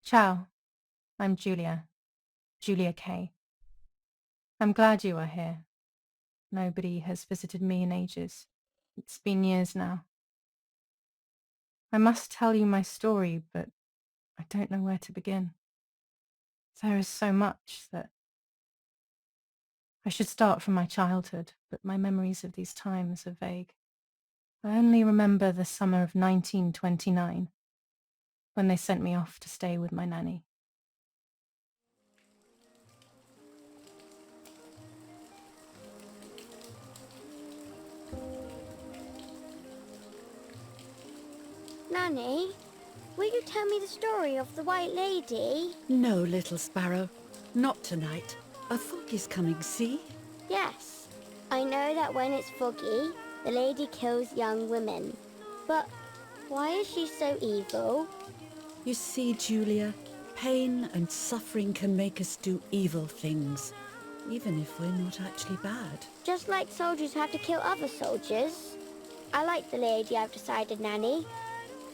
Ciao, I'm Giulia, Giulia K. I'm glad you are here. Nobody has visited me in ages. It's been years now. I must tell you my story, but I don't know where to begin. There is so much that I should start from my childhood, but my memories of these times are vague. I only remember the summer of 1929, when they sent me off to stay with my nanny. Nanny, will you tell me the story of the White Lady? No, little sparrow. Not tonight. A fog is coming, see? Yes. I know that when it's foggy, the lady kills young women. But why is she so evil? You see, Giulia, pain and suffering can make us do evil things, even if we're not actually bad. Just like soldiers have to kill other soldiers. I like the lady, I've decided, Nanny.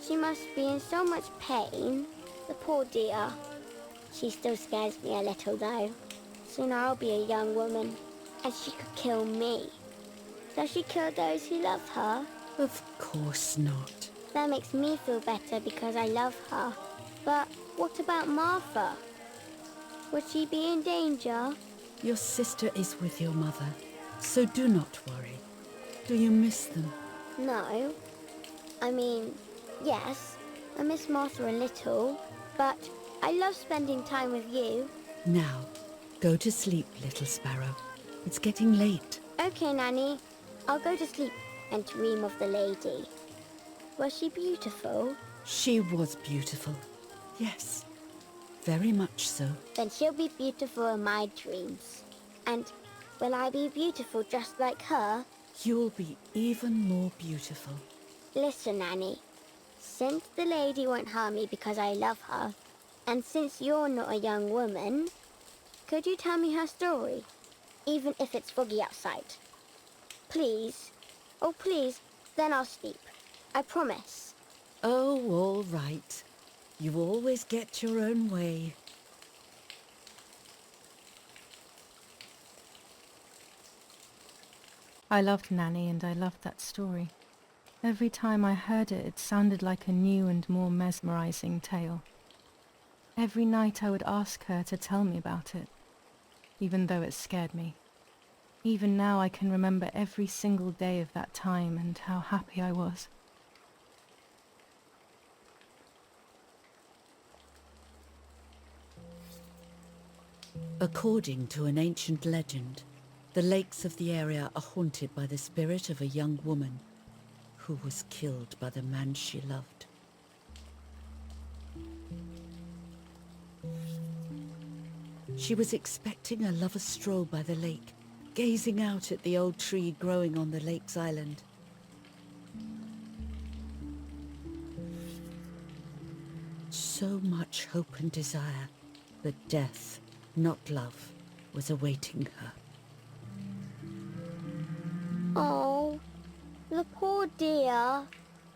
She must be in so much pain. The poor dear. She still scares me a little, though. Soon I'll be a young woman, and she could kill me. Does she kill those who love her? Of course not. That makes me feel better because I love her. But what about Martha? Would she be in danger? Your sister is with your mother, so do not worry. Do you miss them? No. I mean, yes, I miss Martha a little, but I love spending time with you. Now, go to sleep, little sparrow. It's getting late. Okay, Nanny. I'll go to sleep and dream of the lady. Was she beautiful? She was beautiful. Yes, very much so. Then she'll be beautiful in my dreams. And will I be beautiful just like her? You'll be even more beautiful. Listen, Nanny. Since the lady won't harm me because I love her, and since you're not a young woman, could you tell me her story, even if it's foggy outside? Please. Oh, please. Then I'll sleep. I promise. Oh, all right. You always get your own way. I loved Nanny and I loved that story. Every time I heard it, it sounded like a new and more mesmerizing tale. Every night I would ask her to tell me about it, even though it scared me. Even now I can remember every single day of that time and how happy I was. According to an ancient legend, the lakes of the area are haunted by the spirit of a young woman who was killed by the man she loved. She was expecting a lover's stroll by the lake, gazing out at the old tree growing on the lake's island. So much hope and desire, but death, not love, was awaiting her. Oh, the poor dear.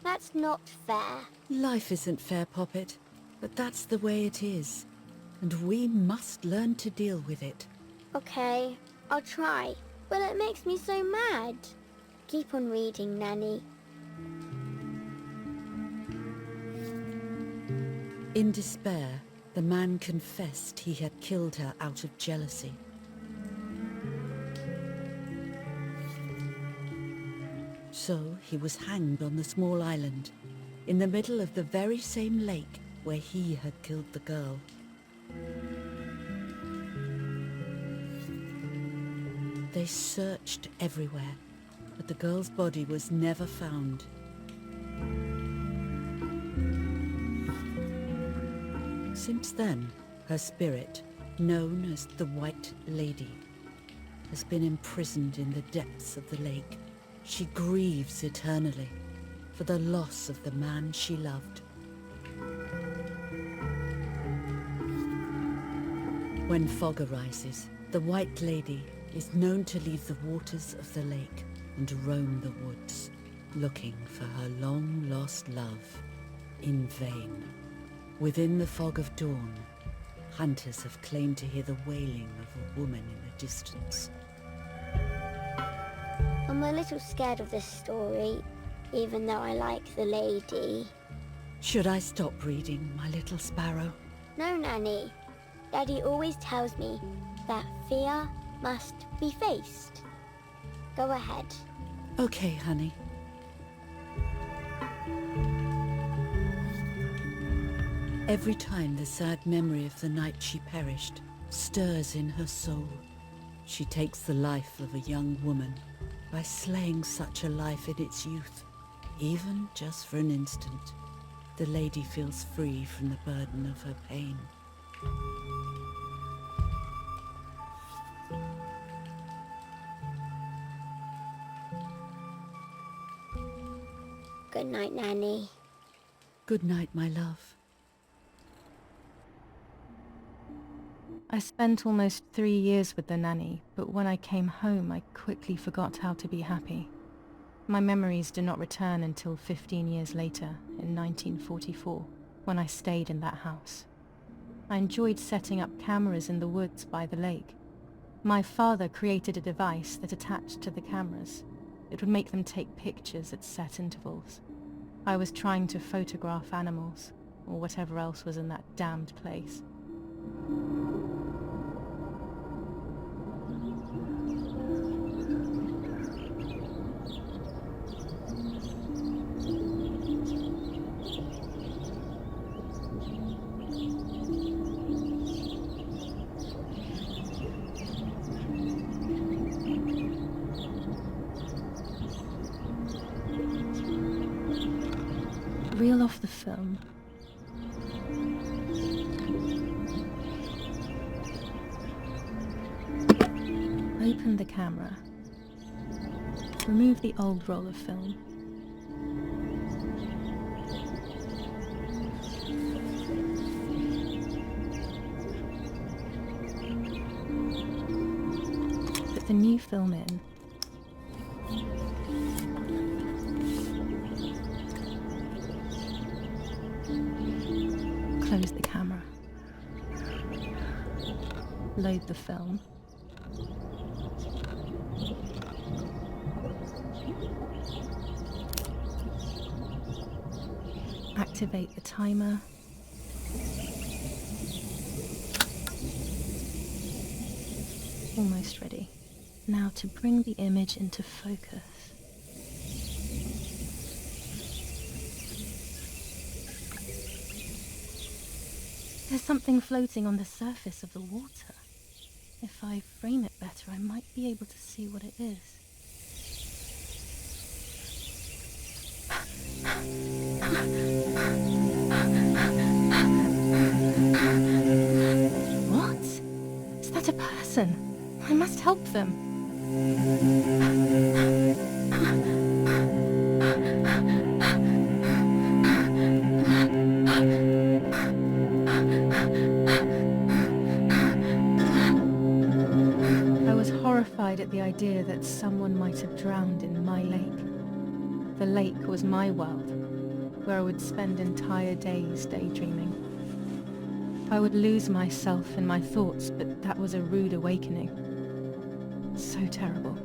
That's not fair. Life isn't fair, Poppet, but that's the way it is, and we must learn to deal with it. Okay, I'll try. But it makes me so mad. Keep on reading, Nanny. In despair, the man confessed he had killed her out of jealousy. So he was hanged on the small island, in the middle of the very same lake where he had killed the girl. They searched everywhere, but the girl's body was never found. Since then, her spirit, known as the White Lady, has been imprisoned in the depths of the lake. She grieves eternally for the loss of the man she loved. When fog arises, the White Lady is known to leave the waters of the lake and roam the woods, looking for her long-lost love, in vain. Within the fog of dawn, hunters have claimed to hear the wailing of a woman in the distance. I'm a little scared of this story, even though I like the lady. Should I stop reading, my little sparrow? No, Nanny. Daddy always tells me that fear must be faced. Go ahead. Okay, honey. Every time the sad memory of the night she perished stirs in her soul, she takes the life of a young woman by slaying such a life in its youth. Even just for an instant, the lady feels free from the burden of her pain. Good night, Nanny. Good night, my love. I spent almost 3 years with the nanny, but when I came home I quickly forgot how to be happy. My memories do not return until 15 years later, in 1944, when I stayed in that house. I enjoyed setting up cameras in the woods by the lake. My father created a device that attached to the cameras. It would make them take pictures at set intervals. I was trying to photograph animals, or whatever else was in that damned place. Reel off the film. Open the camera. Remove the old roll of film. Put the new film in. Close the camera. Load the film. Activate the timer. Almost ready. Now to bring the image into focus. There's something floating on the surface of the water. If I frame it better, I might be able to see what it is. What? Is that a person? I must help them. I was horrified at the idea that someone might have drowned in my lake. The lake was my world, where I would spend entire days daydreaming. I would lose myself in my thoughts, but that was a rude awakening. So terrible.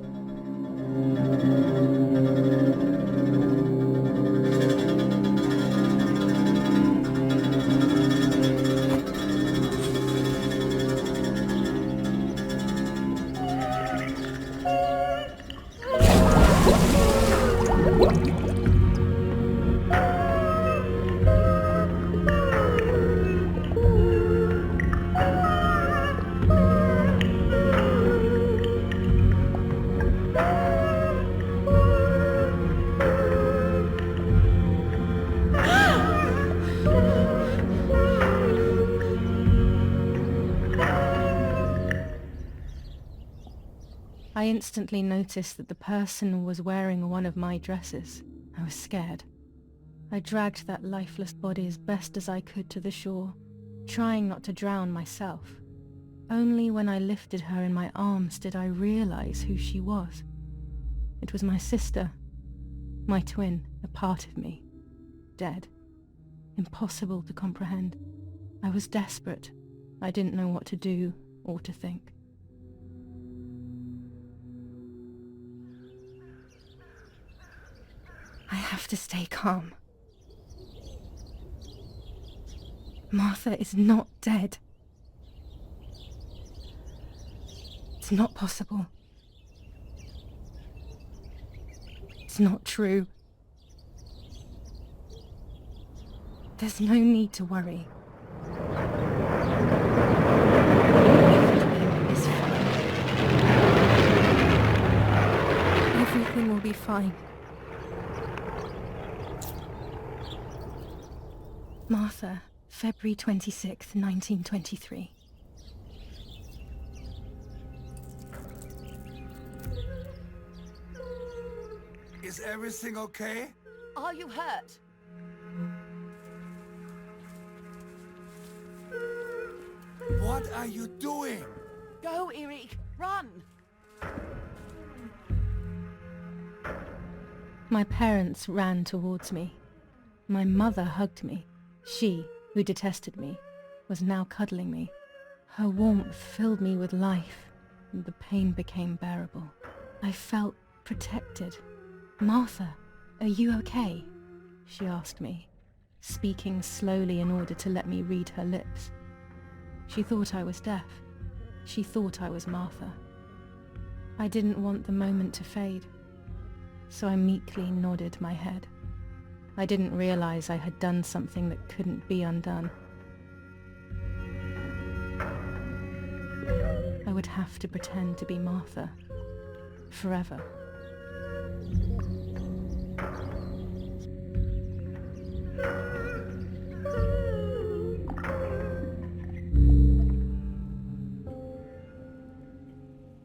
I instantly noticed that the person was wearing one of my dresses. I was scared. I dragged that lifeless body as best as I could to the shore, trying not to drown myself. Only when I lifted her in my arms did I realize who she was. It was my sister, my twin, a part of me, dead. Impossible to comprehend. I was desperate. I didn't know what to do or to think. I have to stay calm. Martha is not dead. It's not possible. It's not true. There's no need to worry. Everything is fine. Everything will be fine. Martha, February 26th, 1923. Is everything okay? Are you hurt? What are you doing? Go, Eric! Run! My parents ran towards me. My mother hugged me. She, who detested me, was now cuddling me. Her warmth filled me with life, and the pain became bearable. I felt protected. "Martha, are you okay?" she asked me, speaking slowly in order to let me read her lips. She thought I was deaf. She thought I was Martha. I didn't want the moment to fade, so I meekly nodded my head. I didn't realize I had done something that couldn't be undone. I would have to pretend to be Martha forever.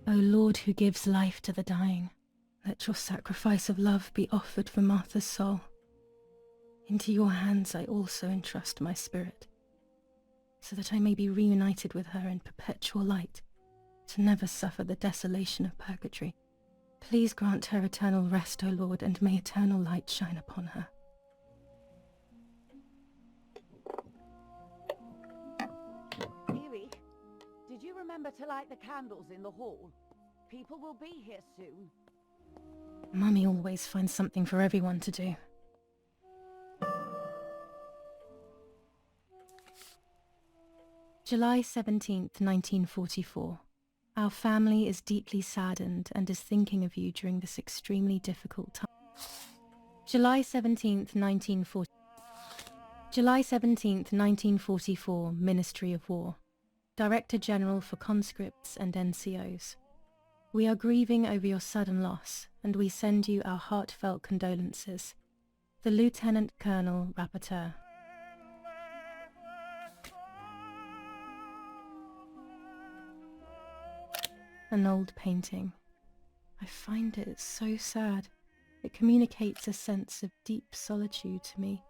O Lord, who gives life to the dying, let your sacrifice of love be offered for Martha's soul. Into your hands I also entrust my spirit, so that I may be reunited with her in perpetual light, to never suffer the desolation of purgatory. Please grant her eternal rest, O Lord, and may eternal light shine upon her. Eric, did you remember to light the candles in the hall? People will be here soon. Mummy always finds something for everyone to do. July 17th, 1944. Our family is deeply saddened and is thinking of you during this extremely difficult time. July 17th, 1940. July 17th, 1944, Ministry of War. Director General for Conscripts and NCOs. We are grieving over your sudden loss, and we send you our heartfelt condolences. The Lieutenant Colonel Rapporteur. An old painting. I find it so sad. It communicates a sense of deep solitude to me.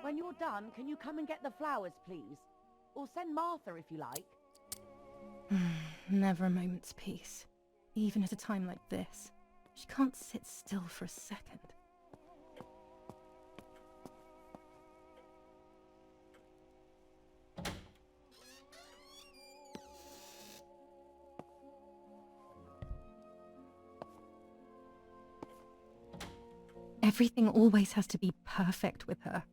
When you're done, can you come and get the flowers, please? Or send Martha if you like. Never a moment's peace. Even at a time like this. She can't sit still for a second. Everything always has to be perfect with her.